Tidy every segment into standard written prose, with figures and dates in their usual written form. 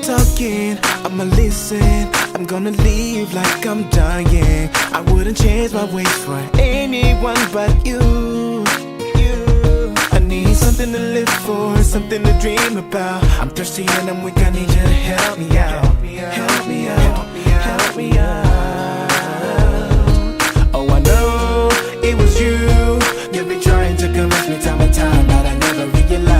talking, I'ma listen. I'm gonna leave like I'm dying. I wouldn't change my ways for anyone but you. I need something to live for, something to dream about. I'm thirsty and I'm weak, I need you to help me out. Help me out, help me out. Oh, I know it was you. You've been trying to convince me time and time, but I never realized.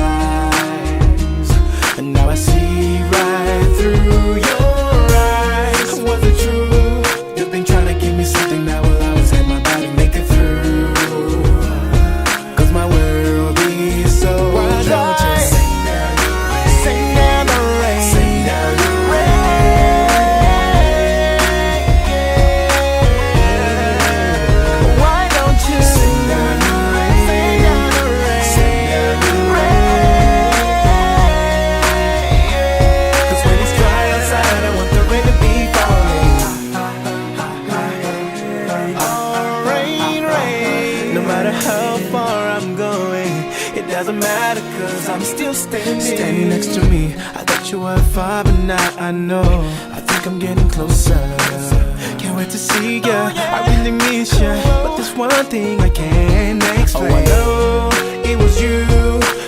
And now I see right through your eyes. Was it true? You've been trying to give me something that will always help my body make it through. Cause my world is so dry. Sing down the rain. Sing down the rain. Why don't you sing down the rain? Sing down the rain. Sing down the rain. Cause when it's dry outside, I want the rain to be falling. Oh, rain, rain. No matter how far I'm going, it doesn't matter cause I'm still standing next to me. I thought you were far, but now I know. I think I'm getting closer. Can't wait to see ya. I really miss ya, but there's one thing I can't explain. Oh, I know it was you.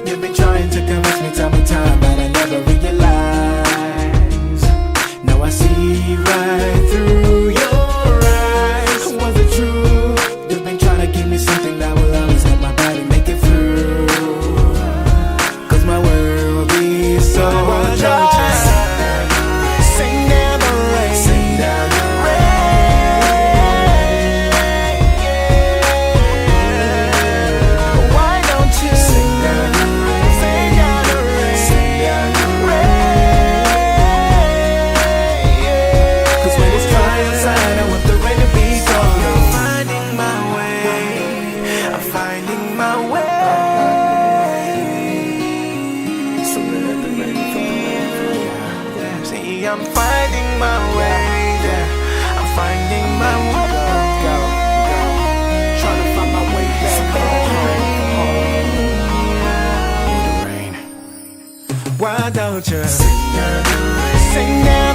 You've been trying to convince me time and time, but I never realized. Now I see right through your eyes. Was it true? You've been trying to give me something that will always help my body make it through. Cause my world is so dry. Sing down the rain. Sing down the rain. Why don't you sing down the rain? Sing down the rain. Sing down the rain. Cause when it's dry outside, I want the rain to be falling. I'm finding my way. I'm finding my way. So let the rain fall. See, I'm finding my way. Yeah, I'm finding my way. Trying to find my way back home. Why don't you sing down the rain? Sing down